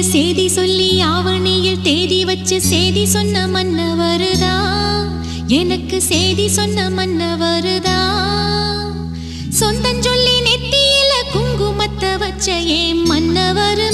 சேதி சொல்லி ஆவணியில் தேதி வச்சு சேதி சொன்ன மன்னவருதா, எனக்கு சேதி சொன்ன மன்னவருதா. சொந்தம் சொல்லி நெத்தியில குங்குமத்தை வச்ச ஏன் மன்னவரு